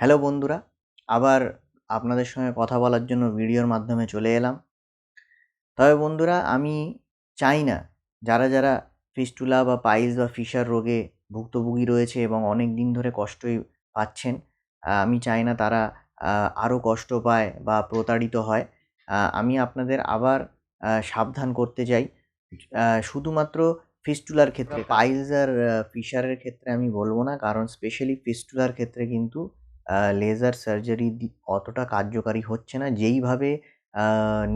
Hello বন্ধুরা, আবার আপনাদের সঙ্গে কথা বলার জন্য ভিডিওর মাধ্যমে চলে এলাম। তবে বন্ধুরা, আমি চাই না যারা ফিস্টুলা বা পাইলস বা ফিশার রোগে ভুক্তভোগী রয়েছে এবং অনেক দিন ধরে কষ্টই পাচ্ছেন, আমি চাই না তারা আরও কষ্ট পায় বা প্রতারিত হয়। আমি আপনাদের আবার সাবধান করতে চাই। শুধুমাত্র ফিস্টুলার ক্ষেত্রে, পাইলস আর ফিশারের ক্ষেত্রে আমি বলব না, কারণ স্পেশালি ফিস্টুলার ক্ষেত্রে কিন্তু লেজার সার্জারি অতটা কার্যকারী হচ্ছে না। যেইভাবে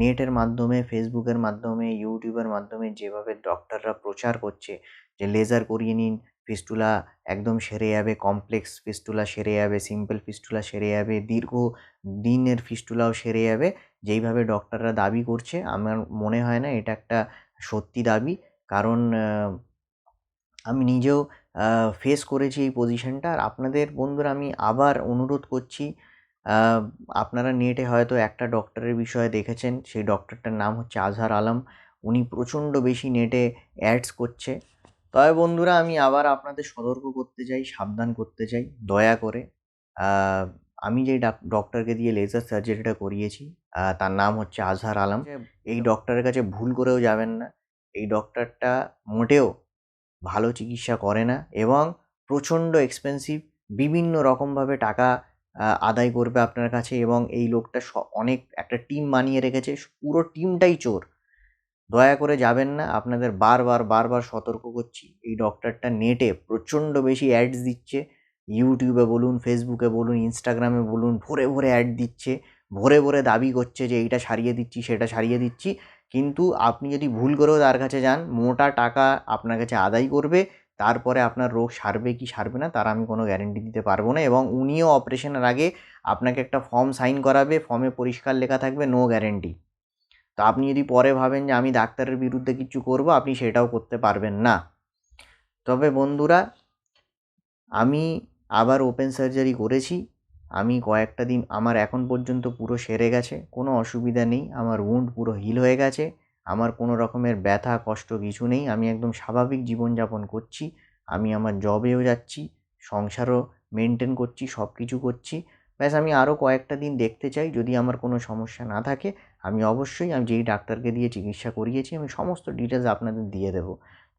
নেটের মাধ্যমে, ফেসবুকের মাধ্যমে, ইউটিউবের মাধ্যমে যেভাবে ডক্টররা প্রচার করছে যে লেজার করিয়ে নিন, ফিস্টুলা একদম সেরে যাবে, কমপ্লেক্স ফিস্টুলা সেরে যাবে, সিম্পল ফিস্টুলা সেরে যাবে, দীর্ঘদিনের ফিস্টুলাও সেরে যাবে, যেইভাবে ডক্টররা দাবি করছে, আমার মনে হয় না এটা একটা সত্যি দাবি। কারণ আমি নিজেও ফেস করেছি এই পজিশনটা। আর আপনাদের বন্ধুরা আমি আবার অনুরোধ করছি, আ আপনারা নেটে হয়তো একটা ডক্টরের বিষয়ে দেখেছেন। সেই ডক্টরটার নাম হচ্ছে আজহার আলম। উনি প্রচণ্ড বেশি নেটে অ্যাডস করছে। তবে বন্ধুরা, আমি আবার আপনাদের সতর্ক করতে চাই, সাবধান করতে চাই, দয়া করে আ আমি যেই ডক্টরকে দিয়ে লেজার সার্জারিটা করিয়েছি, তার নাম হচ্ছে আজহার আলম। এই ডক্টরের কাছে ভুল করেও যাবেন না। এই ডক্টরটা মোটেও ভালো চিকিৎসা করে না এবং প্রচণ্ড এক্সপেন্সিভ। বিভিন্ন রকমভাবে টাকা আদায় করবে আপনার কাছে এবং এই লোকটা অনেক একটা টিম বানিয়ে রেখেছে। পুরো টিমটাই চোর। দয়া করে যাবেন না। আপনাদের বারবার সতর্ক করছি। এই ডক্টরটা নেটে প্রচণ্ড বেশি অ্যাডস দিচ্ছে। ইউটিউবে বলুন, ফেসবুকে বলুন, ইনস্টাগ্রামে বলুন, ভরে অ্যাড দিচ্ছে। ভরে দাবি করছে যে এইটা সারিয়ে দিচ্ছি, সেটা সারিয়ে দিচ্ছি। কিন্তু আপনি যদি ভুল করেও তার কাছে যান, মোটা টাকা আপনার কাছে আদায় করবে। তারপরে আপনার রোগ সারবে কি সারবে না তার আমি কোনো গ্যারান্টি দিতে পারব না এবং উনিও অপারেশনের আগে আপনাকে একটা ফর্ম সাইন করাবে। ফর্মে পরিষ্কার লেখা থাকবে নো গ্যারান্টি। তো আপনি যদি পরে ভাবেন যে আমি ডাক্তারের বিরুদ্ধে কিছু করব, আপনি সেটাও করতে পারবেন না। তবে বন্ধুরা, আমি আবার ওপেন সার্জারি করেছি। আমি কয়েকটা দিন, আমার এখন পর্যন্ত পুরো সেরে গেছে। কোনো অসুবিধা নেই। আমার উন্ড পুরো হিল হয়ে গেছে। আমার কোনো রকমের ব্যথা, কষ্ট কিছু নেই। আমি একদম স্বাভাবিক জীবনযাপন করছি। আমি আমার জবেও যাচ্ছি, সংসারও মেইনটেইন করছি, সব কিছু করছি। ব্যাস আমি আরও কয়েকটা দিন দেখতে চাই। যদি আমার কোনো সমস্যা না থাকে, আমি অবশ্যই আমি যেই ডাক্তারকে দিয়ে চিকিৎসা করিয়েছি, আমি সমস্ত ডিটেলস আপনাদের দিয়ে দেবো।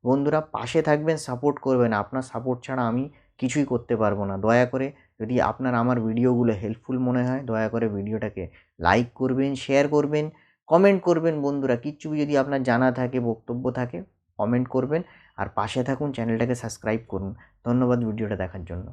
বন্ধুরা, পাশে থাকবেন, সাপোর্ট করবেন। আপনার সাপোর্ট ছাড়া আমি কিছুই করতে পারবো না। দয়া করে, যদি আপনার আমার ভিডিওগুলো হেল্পফুল মনে হয়, দয়া করে ভিডিওটাকে লাইক করবেন, শেয়ার করবেন, কমেন্ট করবেন বন্ধুরা। কিচ্ছু যদি আপনার জানা থাকে, বক্তব্য থাকে, কমেন্ট করবেন। আর পাশে থাকুন, চ্যানেলটাকে সাবস্ক্রাইব করুন। ধন্যবাদ ভিডিওটা দেখার জন্য।